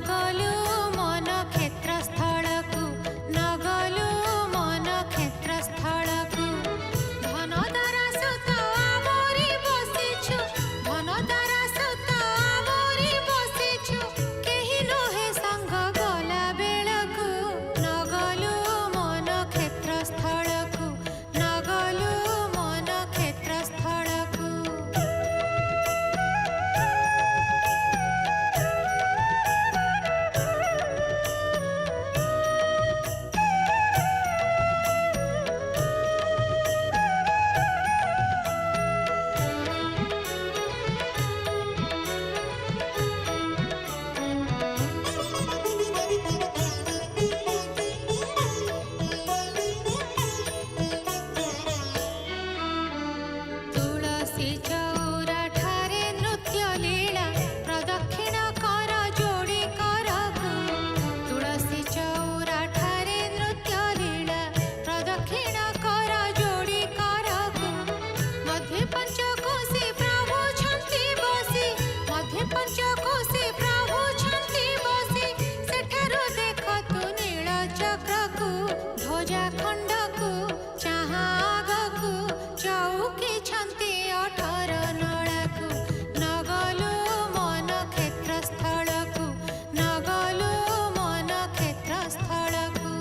नगलु मन क्षेत्र स्थल को नगलु मन क्षेत्र स्थल को धन द्वारा सुत आमरी बसिछु धन द्वारा सुत आमरी बसिछु केहि नहे संग गला बेलकु नगलु मन क्षेत्र स्थल को नगलु मन क्षेत्र स्थल को तुलसी चौरा ठारे नृत्य लीला प्रदक्षिण कर जोड़ी करकु तुलसी चौरा ठारे नृत्य लीला प्रदक्षिण कर जोड़ी करकु मध्य पंचकोशी प्रभु छंती बसी मध्य पंचकोशी प्रभु छंती बसी सेठारु देखतु नील चक्र को ध्वजा खंड को चाहा आगकु चौकी छंती अठर नड़ा को नगलु मन क्षेत्र स्थल को नगलु मन क्षेत्र स्थल को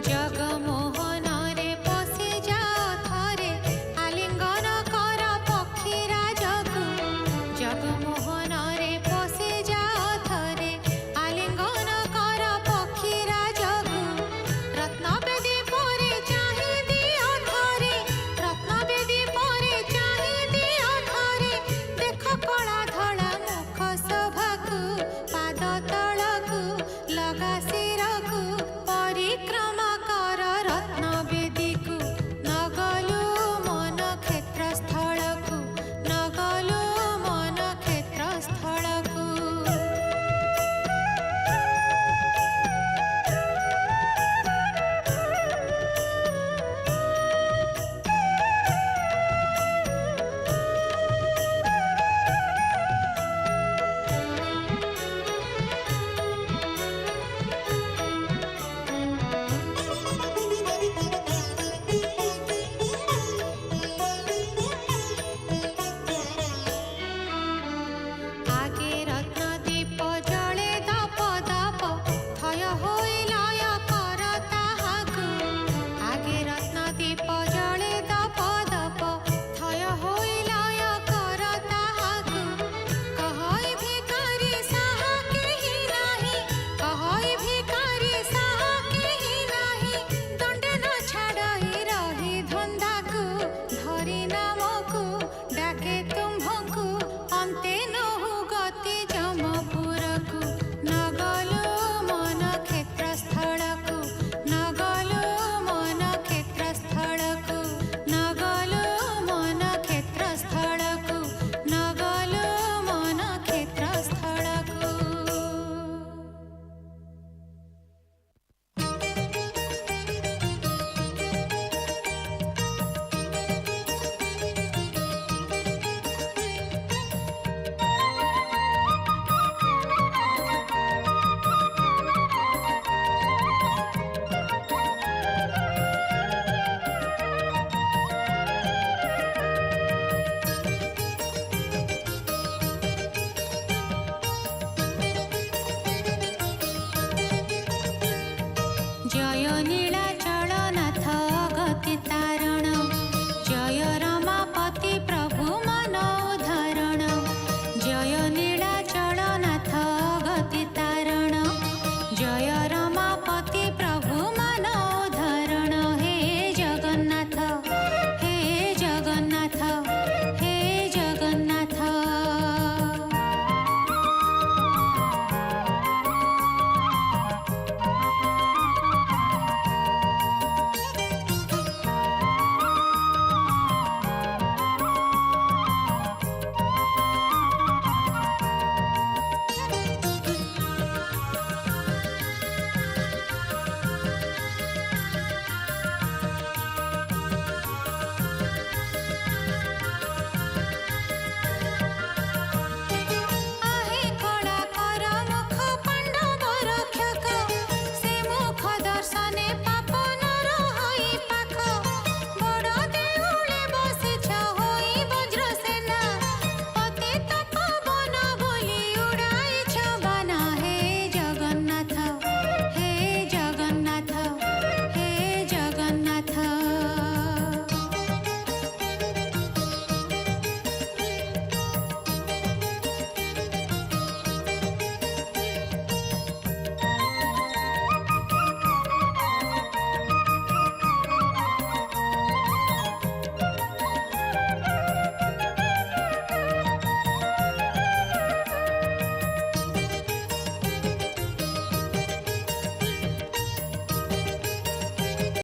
जगमोहन रे पशि जाओ थरे आलिंगन कर पक्षीराज को जगमोहन रे पशि जाओ थरे आलिंगन कर पक्षीराज को रत्नवेदी परे चाहि दियो थरे रत्नवेदी परे चाहि दियो थरे देख कला धड़ा मुख शोभा को पाद